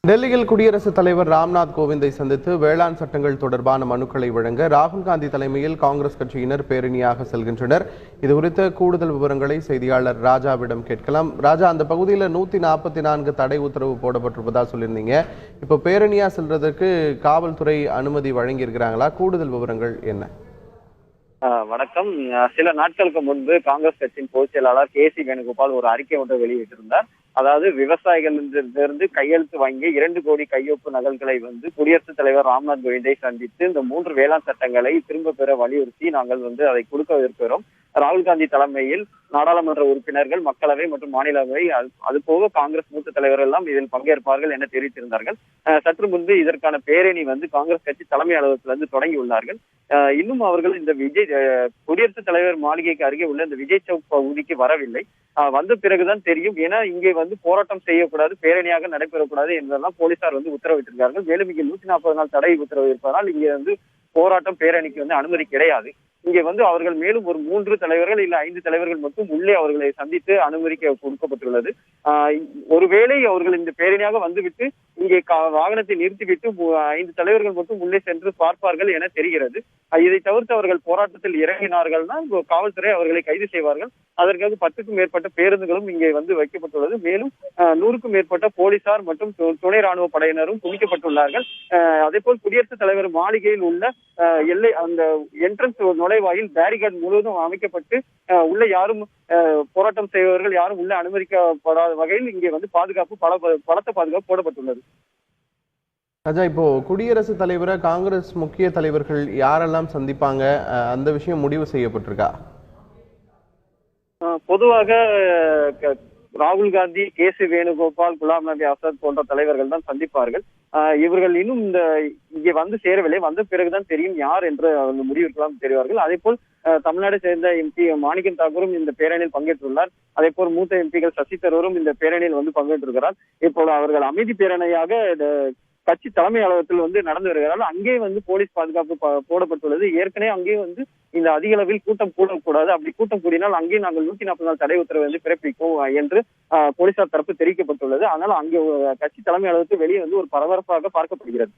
டெல்லியில் குடியரசுத் தலைவர் ராம்நாத் கோவிந்தை சந்தித்து வேளாண் சட்டங்கள் தொடர்பான மனுக்களை வழங்க ராகுல் காந்தி தலைமையில் காங்கிரஸ் கட்சியினர் பேரணியாக செல்கின்றனர். இது குறித்த கூடுதல் விவரங்களை செய்தியாளர் ராஜாவிடம் கேட்கலாம். ராஜா, அந்த பகுதியில் 144 தடை உத்தரவு போடப்பட்டிருப்பதா சொல்லியிருந்தீங்க. இப்போ பேரணியா செல்றதுக்கு காவல்துறை அனுமதி வழங்கியிருக்கிறாங்களா? கூடுதல் விவரங்கள் என்ன? வணக்கம். சில நாட்களுக்கு முன்பு காங்கிரஸ் கட்சியின் பொதுச் செயலாளர் KC வேணுகோபால் ஒரு அறிக்கை ஒன்றை வெளியிட்டிருந்தார். அதாவது விவசாயிகளிலிருந்து கையெழுத்து வாங்கி 2 கோடி கையொப்பு நகல்களை குடியரசுத் தலைவர் ராம்நாத் கோவிந்தை சந்தித்து இந்த 3 வேளாண் சட்டங்களை திரும்ப பெற வலியுறுத்தி நாங்கள் அதை கொடுக்க இருக்கிறோம். ராகுல் காந்தி தலைமையில் நாடாளுமன்ற உறுப்பினர்கள், மக்களவை மற்றும் மாநிலவை, அதுபோக காங்கிரஸ் மூத்த தலைவர்கள் எல்லாம் இதில் பங்கேற்பார்கள் என தெரிவித்திருந்தார்கள். சற்று முன்பு இதற்கான பேரணி காங்கிரஸ் கட்சி தலைமை அலுவலகத்திலிருந்து தொடங்கியுள்ளார்கள். இன்னும் அவர்கள் இந்த குடியரசுத் தலைவர் மாளிகைக்கு அருகே உள்ள இந்த விஜய் சவுக் பகுதிக்கு வரவில்லை. வந்த பிறகுதான் தெரியும். ஏன்னா இங்கே போராட்டம் செய்யக்கூடாது, பேரணியாக நடைபெறக்கூடாது என்பதெல்லாம் போலீசார் உத்தரவிட்டிருக்கிறார்கள். மேலும் இங்கே 140 நாள் தடை உத்தரவு இருப்பதால் இங்கே போராட்டம் பேரணிக்கு அனுமதி கிடையாது. இங்கே அவர்கள் மேலும் ஒரு 3 தலைவர்கள் இல்ல 5 தலைவர்கள் மட்டும் உள்ளே அவர்களை சந்தித்து அனுமதிக்க கொடுக்கப்பட்டுள்ளது. ஒருவேளை அவர்கள் இந்த பேரணியாக வந்துவிட்டு இங்கே வாகனத்தை நிறுத்திவிட்டு 5 தலைவர்கள் மட்டும் உள்ளே சென்று பார்ப்பார்கள் என தெரிகிறது. இதை தவிர்த்து அவர்கள் போராட்டத்தில் இறங்கினார்கள்னா காவல்துறை அவர்களை கைது செய்வார்கள். அதற்காக 10க்கும் மேற்பட்ட பேருந்துகளும் இங்கே வைக்கப்பட்டுள்ளது. மேலும் 100க்கும் மேற்பட்ட போலீசார் மற்றும் துணை ராணுவ படையினரும் குவிக்கப்பட்டுள்ளார்கள். அதே போல் குடியரசுத் தலைவர் மாளிகையில் உள்ள எல்லை அந்த என்ட்ரன்ஸ் நுழைவாயில் பேரிகார்டு முழுவதும் அமைக்கப்பட்டு உள்ள யாரும் போராட்டம் செய்பவர்கள் யாரும் உள்ள அனுமதிக்கப்படாத வகையில் இங்கே பாதுகாப்பு பலத்த பாதுகாப்பு போடப்பட்டுள்ளது. ராஜா, இப்போ குடியரசுத் தலைவரை காங்கிரஸ் முக்கிய தலைவர்கள் யாரெல்லாம் சந்திப்பாங்க, அந்த விஷயம் முடிவு செய்யப்பட்டிருக்கா? பொதுவாக ராகுல் காந்தி, KC வேணுகோபால், குலாம் நபி ஆசாத் போன்ற தலைவர்கள் தான் சந்திப்பார்கள். இவர்கள் இன்னும் இங்கே சேரவில்லை. வந்த பிறகுதான் தெரியும் யார் என்று முடிவெடுக்கலாம் தெரிவார்கள். அதே போல் தமிழ்நாடு சேர்ந்த MP மாணிக்கம் தாக்கூரும் இந்த பேரணியில் பங்கேற்றுள்ளார். அதே போல் மூத்த MPகள் சசி தரூரும் இந்த பேரணியில் பங்கேற்றிருக்கிறார். இப்போது அவர்கள் அமைதி பேரணியாக கட்சி தலைமை அலுவலகத்தில் நடந்து வருகிறார்கள். அங்கே போலீஸ் பாதுகாப்பு போடப்பட்டுள்ளது. ஏற்கனவே அங்கே இந்த அதிக அளவில் கூட்டம் கூடக்கூடாது, அப்படி கூட்டம் கூடினால் அங்கே நாங்கள் 140 நாள் தடை உத்தரவு பிறப்பிக்கும் என்று போலீசார் தரப்பு தெரிவிக்கப்பட்டுள்ளது. ஆனால் அங்கே கட்சி தலைமை அலுவலகத்தில் வெளியே ஒரு பரபரப்பாக பார்க்கப்படுகிறது.